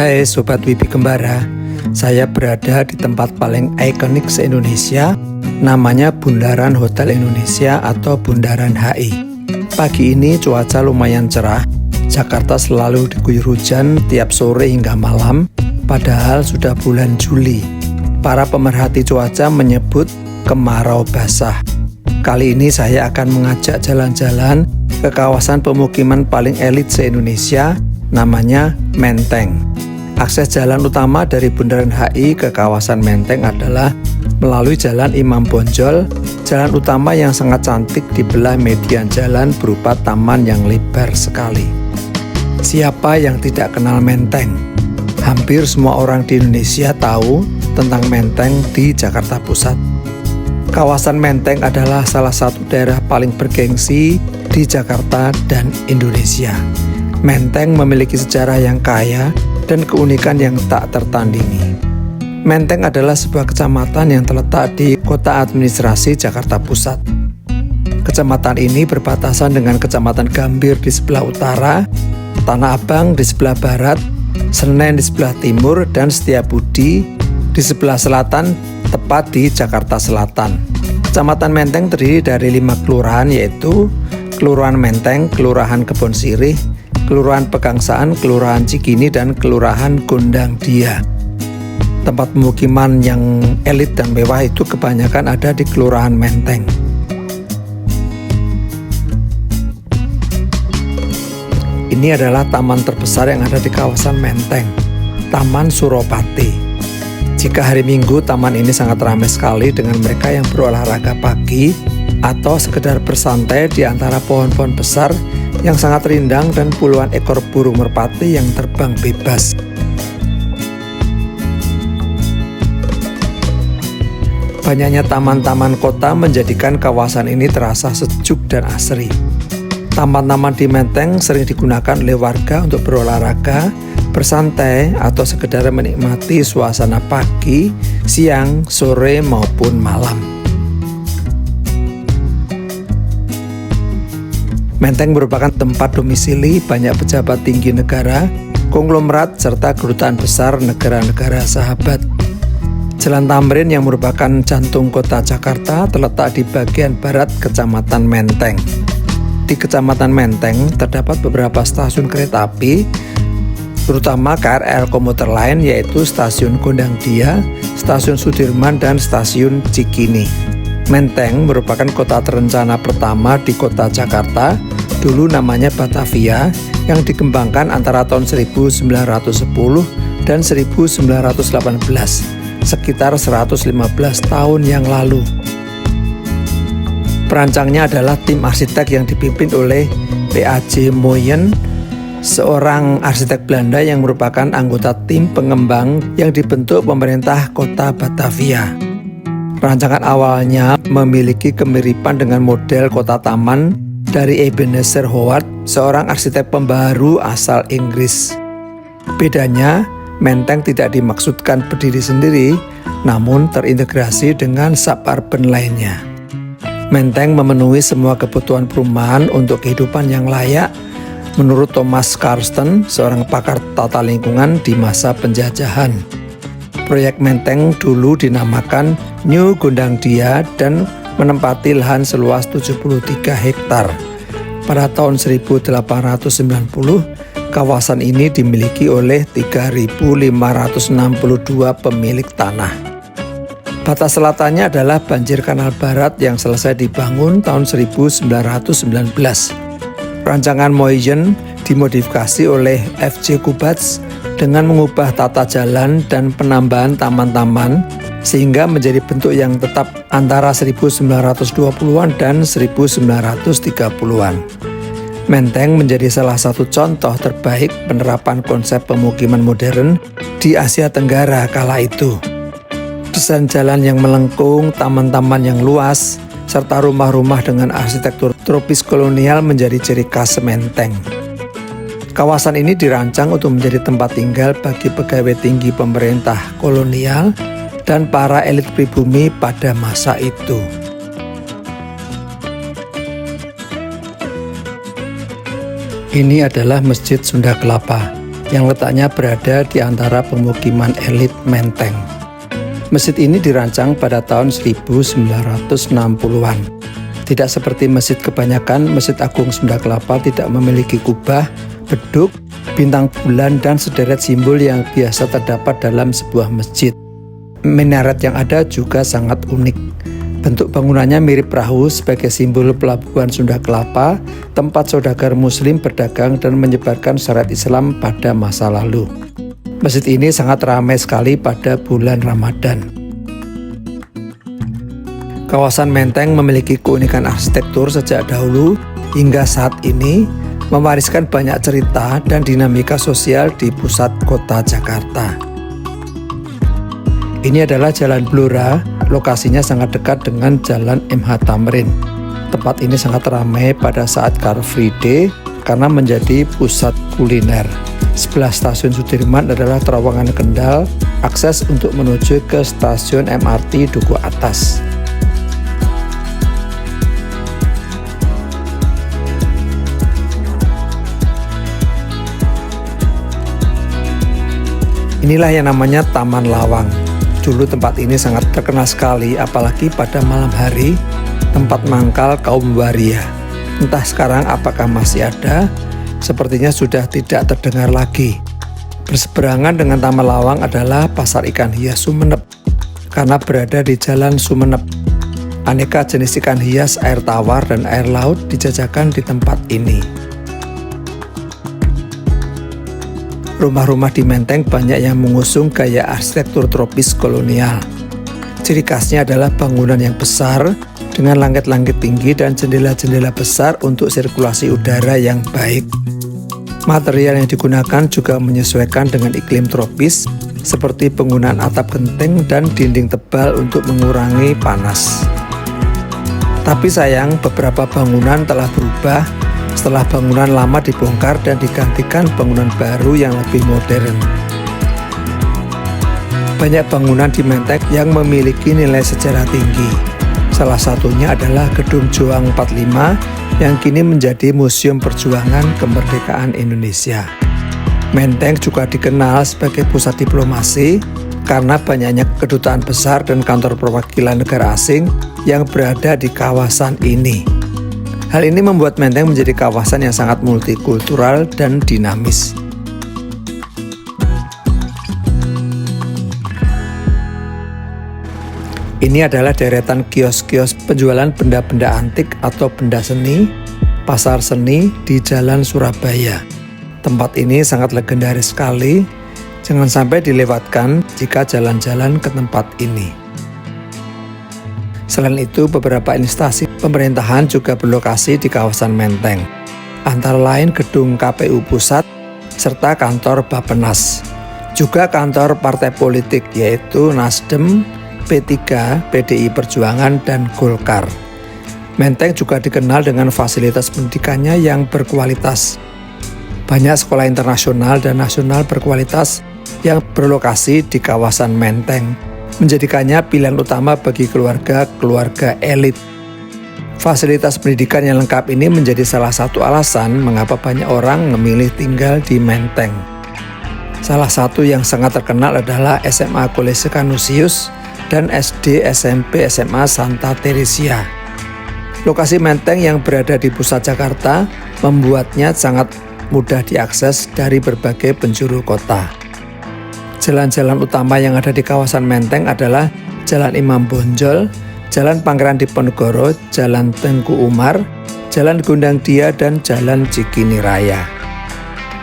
Hai Sobat Wibi Kembara, saya berada di tempat paling ikonik se-Indonesia, namanya Bundaran Hotel Indonesia atau Bundaran HI. Pagi ini cuaca lumayan cerah, Jakarta selalu diguyur hujan tiap sore hingga malam, padahal sudah bulan Juli. Para pemerhati cuaca menyebut kemarau basah. Kali ini saya akan mengajak jalan-jalan ke kawasan pemukiman paling elit se-Indonesia, namanya Menteng. Akses jalan utama dari Bundaran HI ke kawasan Menteng adalah melalui Jalan Imam Bonjol, jalan utama yang sangat cantik dibelah median jalan berupa taman yang lebar sekali. Siapa yang tidak kenal Menteng? Hampir semua orang di Indonesia tahu tentang Menteng di Jakarta Pusat. Kawasan Menteng adalah salah satu daerah paling bergengsi di Jakarta dan Indonesia. Menteng memiliki sejarah yang kaya dan keunikan yang tak tertandingi. Menteng adalah sebuah kecamatan yang terletak di kota administrasi Jakarta Pusat. Kecamatan ini berbatasan dengan Kecamatan Gambir di sebelah utara, Tanah Abang di sebelah barat, Senen di sebelah timur, dan Setiabudi di sebelah selatan, tepat di Jakarta Selatan. Kecamatan Menteng terdiri dari 5 kelurahan, yaitu Kelurahan Menteng, Kelurahan Kebon Sirih, Kelurahan Pegangsaan, Kelurahan Cikini, dan Kelurahan Gondang Dia. Tempat pemukiman yang elit dan mewah itu kebanyakan ada di Kelurahan Menteng. Ini adalah taman terbesar yang ada di kawasan Menteng, Taman Suropati. Jika hari Minggu, taman ini sangat ramai sekali dengan mereka yang berolahraga pagi atau sekedar bersantai di antara pohon-pohon besar yang sangat rindang dan puluhan ekor burung merpati yang terbang bebas. Banyaknya taman-taman kota menjadikan kawasan ini terasa sejuk dan asri. Taman-taman di Menteng sering digunakan oleh warga untuk berolahraga, bersantai, atau sekedar menikmati suasana pagi, siang, sore, maupun malam. Menteng merupakan tempat domisili banyak pejabat tinggi negara, konglomerat, serta kedutaan besar negara-negara sahabat. Jalan Tamrin yang merupakan jantung kota Jakarta terletak di bagian barat Kecamatan Menteng. Di Kecamatan Menteng terdapat beberapa stasiun kereta api, terutama KRL komuter lain, yaitu Stasiun Gondang Dia, Stasiun Sudirman, dan Stasiun Cikini. Menteng merupakan kota terencana pertama di kota Jakarta, dulu namanya Batavia, yang dikembangkan antara tahun 1910 dan 1918, sekitar 115 tahun yang lalu. Perancangnya adalah tim arsitek yang dipimpin oleh P.A.J. Moyen, seorang arsitek Belanda yang merupakan anggota tim pengembang yang dibentuk pemerintah kota Batavia. Rancangan awalnya memiliki kemiripan dengan model kota taman dari Ebenezer Howard, seorang arsitek pembaharu asal Inggris. Bedanya, Menteng tidak dimaksudkan berdiri sendiri, namun terintegrasi dengan suburban lainnya. Menteng memenuhi semua kebutuhan perumahan untuk kehidupan yang layak, menurut Thomas Karsten, seorang pakar tata lingkungan di masa penjajahan. Proyek Menteng dulu dinamakan New Gondang Dia dan menempati lahan seluas 73 hektar. Pada tahun 1890, kawasan ini dimiliki oleh 3.562 pemilik tanah. Batas selatannya adalah banjir Kanal Barat yang selesai dibangun tahun 1919. Rancangan Moyen dimodifikasi oleh F.J. Kubatz dengan mengubah tata jalan dan penambahan taman-taman sehingga menjadi bentuk yang tetap antara 1920-an dan 1930-an. Menteng menjadi salah satu contoh terbaik penerapan konsep pemukiman modern di Asia Tenggara kala itu. Desain jalan yang melengkung, taman-taman yang luas, serta rumah-rumah dengan arsitektur tropis kolonial menjadi ciri khas Menteng. Kawasan ini dirancang untuk menjadi tempat tinggal bagi pegawai tinggi pemerintah kolonial dan para elit pribumi pada masa itu. Ini adalah Masjid Sunda Kelapa. yang letaknya berada di antara pemukiman elit Menteng. Masjid ini dirancang pada tahun 1960-an. Tidak seperti masjid kebanyakan, Masjid Agung Sunda Kelapa tidak memiliki kubah, beduk, bintang bulan, dan sederet simbol yang biasa terdapat dalam sebuah masjid. Minaret yang ada juga sangat unik. Bentuk bangunannya mirip perahu sebagai simbol pelabuhan Sunda Kelapa, tempat saudagar muslim berdagang dan menyebarkan syariat Islam pada masa lalu. Masjid ini sangat ramai sekali pada bulan Ramadan. Kawasan Menteng memiliki keunikan arsitektur sejak dahulu hingga saat ini, mewariskan banyak cerita dan dinamika sosial di pusat kota Jakarta. Ini adalah Jalan Blora, lokasinya sangat dekat dengan Jalan MH Tamrin. Tempat ini sangat ramai pada saat Car Free Day karena menjadi pusat kuliner. Sebelah stasiun Sudirman adalah terowongan Kendal, akses untuk menuju ke stasiun MRT Duku Atas. Inilah yang namanya Taman Lawang. Dulu tempat ini sangat terkenal sekali, apalagi pada malam hari, tempat mangkal kaum waria. Entah sekarang apakah masih ada, sepertinya sudah tidak terdengar lagi. Berseberangan dengan Taman Lawang adalah Pasar Ikan Hias Sumeneb, karena berada di Jalan Sumeneb. Aneka jenis ikan hias, air tawar, dan air laut dijajakan di tempat ini. Rumah-rumah di Menteng banyak yang mengusung gaya arsitektur tropis kolonial. Ciri khasnya adalah bangunan yang besar dengan langit-langit tinggi dan jendela-jendela besar untuk sirkulasi udara yang baik. Material yang digunakan juga menyesuaikan dengan iklim tropis, seperti penggunaan atap genteng dan dinding tebal untuk mengurangi panas. Tapi sayang, beberapa bangunan telah berubah setelah bangunan lama dibongkar dan digantikan bangunan baru yang lebih modern. Banyak bangunan di Menteng yang memiliki nilai sejarah tinggi. Salah satunya adalah Gedung Joang 45 yang kini menjadi Museum Perjuangan Kemerdekaan Indonesia. Menteng juga dikenal sebagai pusat diplomasi karena banyaknya kedutaan besar dan kantor perwakilan negara asing yang berada di kawasan ini. Hal ini membuat Menteng menjadi kawasan yang sangat multikultural dan dinamis. Ini adalah deretan kios-kios penjualan benda-benda antik atau benda seni, pasar seni di Jalan Surabaya. Tempat ini sangat legendaris sekali, jangan sampai dilewatkan jika jalan-jalan ke tempat ini. Selain itu, beberapa instansi pemerintahan juga berlokasi di kawasan Menteng, antara lain gedung KPU Pusat serta kantor Bappenas. Juga kantor partai politik yaitu Nasdem, P3, PDI Perjuangan, dan Golkar. Menteng juga dikenal dengan fasilitas pendidikannya yang berkualitas. Banyak sekolah internasional dan nasional berkualitas yang berlokasi di kawasan Menteng, menjadikannya pilihan utama bagi keluarga elit. Fasilitas pendidikan yang lengkap ini menjadi salah satu alasan mengapa banyak orang memilih tinggal di Menteng. Salah satu yang sangat terkenal adalah SMA Kolese Kanusius dan SD, SMP, SMA Santa Teresia. Lokasi Menteng yang berada di pusat Jakarta membuatnya sangat mudah diakses dari berbagai penjuru kota. Jalan-jalan utama yang ada di kawasan Menteng adalah Jalan Imam Bonjol, Jalan Pangeran Diponegoro, Jalan Tengku Umar, Jalan Gondang Dia, dan Jalan Cikini Raya.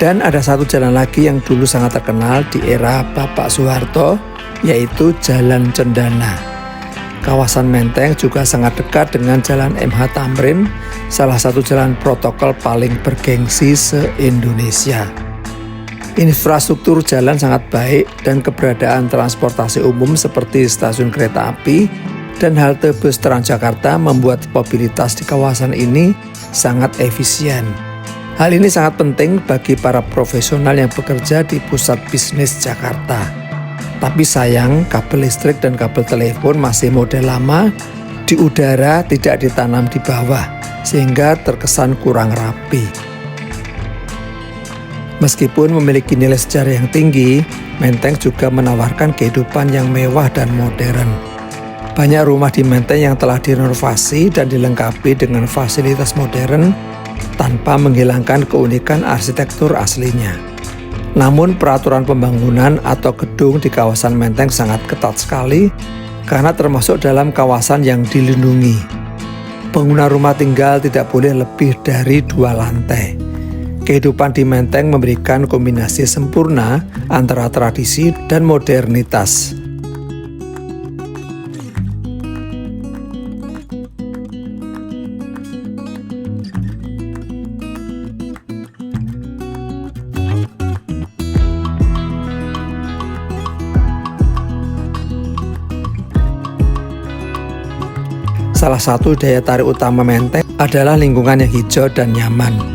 Dan ada satu jalan lagi yang dulu sangat terkenal di era Bapak Soeharto, yaitu Jalan Cendana. Kawasan Menteng juga sangat dekat dengan Jalan MH Tamrin, salah satu jalan protokol paling bergengsi se-Indonesia. Infrastruktur jalan sangat baik dan keberadaan transportasi umum seperti stasiun kereta api dan halte bus Transjakarta membuat mobilitas di kawasan ini sangat efisien. Hal ini sangat penting bagi para profesional yang bekerja di pusat bisnis Jakarta. Tapi sayang, kabel listrik dan kabel telepon masih model lama, di udara tidak ditanam di bawah, sehingga terkesan kurang rapi. Meskipun memiliki nilai sejarah yang tinggi, Menteng juga menawarkan kehidupan yang mewah dan modern. Banyak rumah di Menteng yang telah direnovasi dan dilengkapi dengan fasilitas modern tanpa menghilangkan keunikan arsitektur aslinya. Namun peraturan pembangunan atau gedung di kawasan Menteng sangat ketat sekali karena termasuk dalam kawasan yang dilindungi. Pengguna rumah tinggal tidak boleh lebih dari 2 lantai. Kehidupan di Menteng memberikan kombinasi sempurna antara tradisi dan modernitas. Salah satu daya tarik utama Menteng adalah lingkungan yang hijau dan nyaman.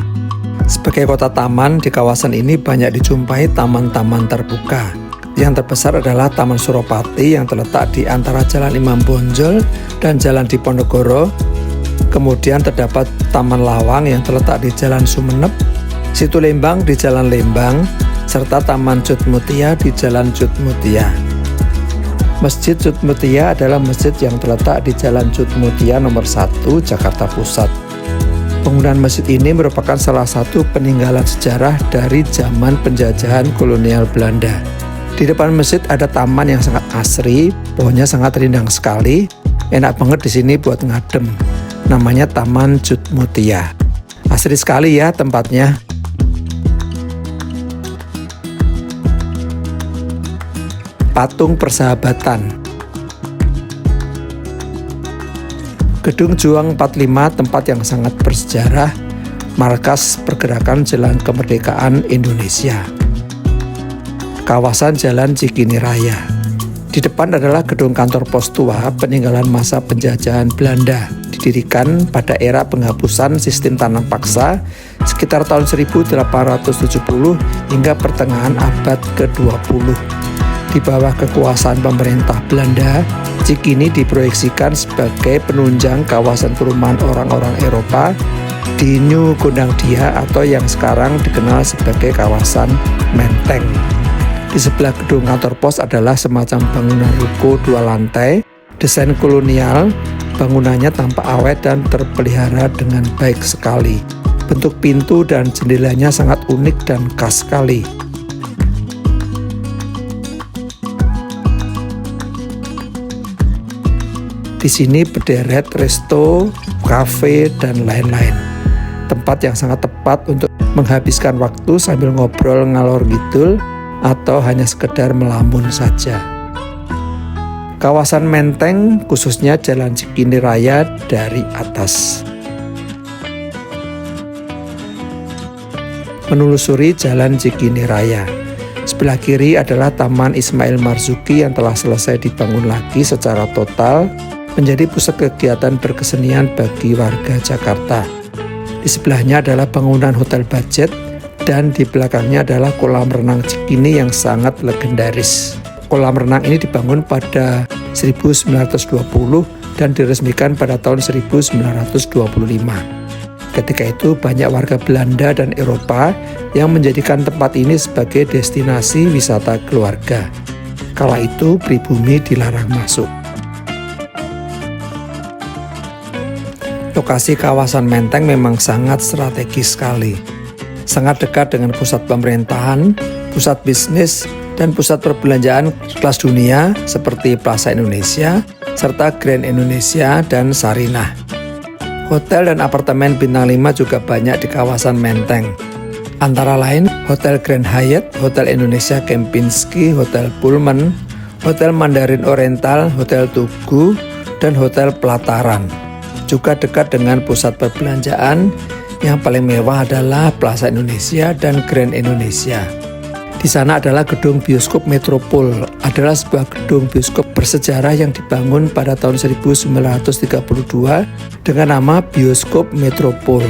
Sebagai kota taman, di kawasan ini banyak dijumpai taman-taman terbuka. Yang terbesar adalah Taman Suropati yang terletak di antara Jalan Imam Bonjol dan Jalan Diponegoro. Kemudian terdapat Taman Lawang yang terletak di Jalan Sumeneb, Situ Lembang di Jalan Lembang, serta Taman Cut Mutia di Jalan Cut Mutia. Masjid Cut Mutia adalah masjid yang terletak di Jalan Cut Mutia nomor 1, Jakarta Pusat. Penggunaan masjid ini merupakan salah satu peninggalan sejarah dari zaman penjajahan kolonial Belanda. Di depan masjid ada taman yang sangat asri, pohonnya sangat rindang sekali, enak banget di sini buat ngadem. Namanya Taman Cut Mutia. Asri sekali ya tempatnya. Patung Persahabatan. Gedung Juang 45 tempat yang sangat bersejarah, markas pergerakan Jalan Kemerdekaan Indonesia. Kawasan Jalan Cikini Raya. Di depan adalah gedung kantor pos tua peninggalan masa penjajahan Belanda, didirikan pada era penghapusan sistem tanam paksa sekitar tahun 1870 hingga pertengahan abad ke-20. Di bawah kekuasaan pemerintah Belanda, Cikini diproyeksikan sebagai penunjang kawasan perumahan orang-orang Eropa di New Gondangdia atau yang sekarang dikenal sebagai kawasan Menteng. Di sebelah gedung kantor pos adalah semacam bangunan ruko 2 lantai, desain kolonial, bangunannya tampak awet dan terpelihara dengan baik sekali. Bentuk pintu dan jendelanya sangat unik dan khas sekali. Di sini berderet resto, kafe, dan lain-lain. Tempat yang sangat tepat untuk menghabiskan waktu sambil ngobrol ngalor ngidul atau hanya sekedar melamun saja. Kawasan Menteng, khususnya Jalan Cikini Raya dari atas. Menelusuri Jalan Cikini Raya. Sebelah kiri adalah Taman Ismail Marzuki yang telah selesai dibangun lagi secara total, menjadi pusat kegiatan berkesenian bagi warga Jakarta. Di sebelahnya adalah bangunan hotel budget dan di belakangnya adalah kolam renang Cikini yang sangat legendaris. Kolam renang ini dibangun pada 1920 dan diresmikan pada tahun 1925. Ketika itu banyak warga Belanda dan Eropa yang menjadikan tempat ini sebagai destinasi wisata keluarga. Kala itu pribumi dilarang masuk. Lokasi kawasan Menteng memang sangat strategis sekali. Sangat dekat dengan pusat pemerintahan, pusat bisnis, dan pusat perbelanjaan kelas dunia seperti Plaza Indonesia, serta Grand Indonesia dan Sarinah. Hotel dan apartemen bintang 5 juga banyak di kawasan Menteng. Antara lain Hotel Grand Hyatt, Hotel Indonesia Kempinski, Hotel Pullman, Hotel Mandarin Oriental, Hotel Tugu, dan Hotel Pelataran. Juga dekat dengan pusat perbelanjaan, yang paling mewah adalah Plaza Indonesia dan Grand Indonesia. Di sana adalah gedung bioskop Metropol, adalah sebuah gedung bioskop bersejarah yang dibangun pada tahun 1932 dengan nama Bioskop Metropol.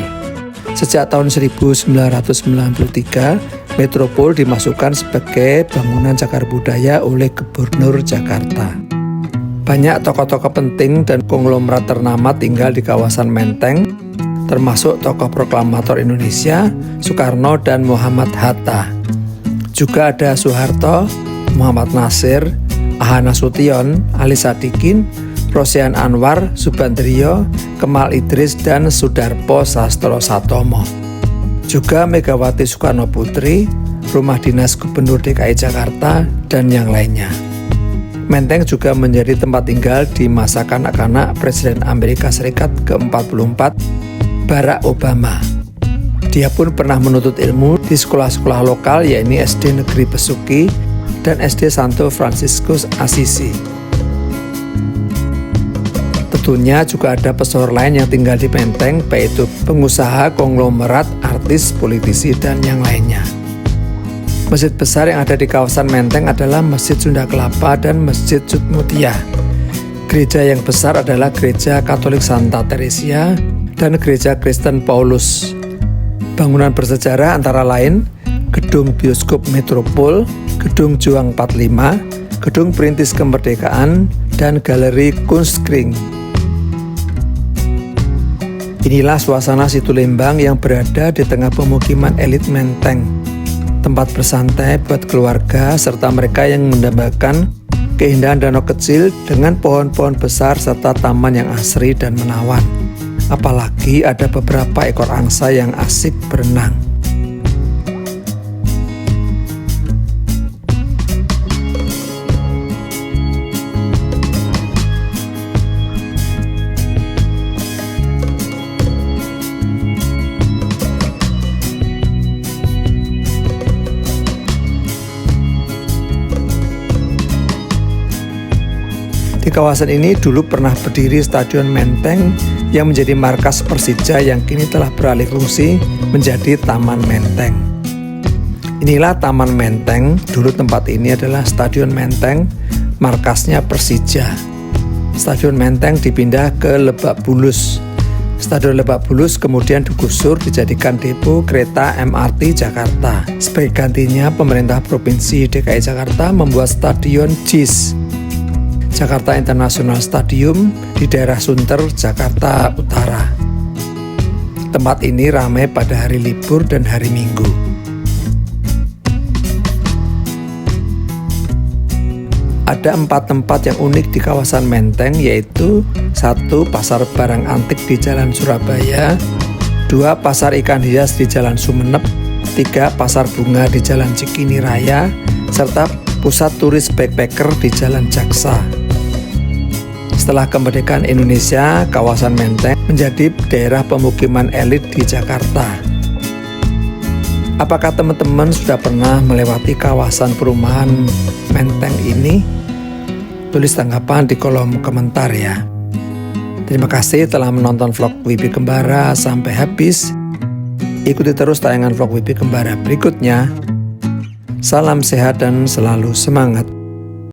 Sejak tahun 1993, Metropol dimasukkan sebagai bangunan cagar budaya oleh Gubernur Jakarta. Banyak tokoh-tokoh penting dan konglomerat ternama tinggal di kawasan Menteng, termasuk tokoh proklamator Indonesia, Soekarno dan Muhammad Hatta. Juga ada Soeharto, Muhammad Nasir, Aha Nasution, Ali Sadikin, Rosihan Anwar, Subandrio, Kemal Idris, dan Sudarpo Sastro Satomo. Juga Megawati Soekarno Putri, Rumah Dinas Gubernur DKI Jakarta, dan yang lainnya. Menteng juga menjadi tempat tinggal di masa kanak-kanak Presiden Amerika Serikat ke-44, Barack Obama. Dia pun pernah menuntut ilmu di sekolah-sekolah lokal, yaitu SD Negeri Besuki dan SD Santo Fransiskus Assisi. Tentunya juga ada pesohor lain yang tinggal di Menteng, yaitu pengusaha, konglomerat, artis, politisi, dan yang lainnya. Masjid besar yang ada di kawasan Menteng adalah Masjid Sunda Kelapa dan Masjid Sudmutia. Gereja yang besar adalah Gereja Katolik Santa Teresia dan Gereja Kristen Paulus. Bangunan bersejarah antara lain Gedung Bioskop Metropol, Gedung Juang 45, Gedung Perintis Kemerdekaan, dan Galeri Kunstkring. Inilah suasana Situ Lembang yang berada di tengah pemukiman elit Menteng. Tempat bersantai buat keluarga serta mereka yang mendambakan keindahan danau kecil dengan pohon-pohon besar serta taman yang asri dan menawan. Apalagi ada beberapa ekor angsa yang asik berenang. Di kawasan ini dulu pernah berdiri Stadion Menteng yang menjadi markas Persija yang kini telah beralih fungsi menjadi Taman Menteng. Inilah Taman Menteng, dulu tempat ini adalah Stadion Menteng, markasnya Persija. Stadion Menteng dipindah ke Lebak Bulus. Stadion Lebak Bulus kemudian digusur dijadikan depo kereta MRT Jakarta. Sebagai gantinya, pemerintah Provinsi DKI Jakarta membuat Stadion JIS, Jakarta International Stadium, di daerah Sunter, Jakarta Utara. Tempat ini ramai pada hari libur dan hari Minggu. Ada 4 tempat yang unik di kawasan Menteng, yaitu 1. Pasar Barang Antik di Jalan Surabaya, 2. Pasar Ikan Hias di Jalan Sumeneb, 3. Pasar Bunga di Jalan Cikini Raya, serta Pusat Turis Backpacker di Jalan Jaksa. Setelah kemerdekaan Indonesia, kawasan Menteng menjadi daerah pemukiman elit di Jakarta. Apakah teman-teman sudah pernah melewati kawasan perumahan Menteng ini? Tulis tanggapan di kolom komentar ya. Terima kasih telah menonton vlog WP Kembara sampai habis. Ikuti terus tayangan vlog WP Kembara berikutnya. Salam sehat dan selalu semangat.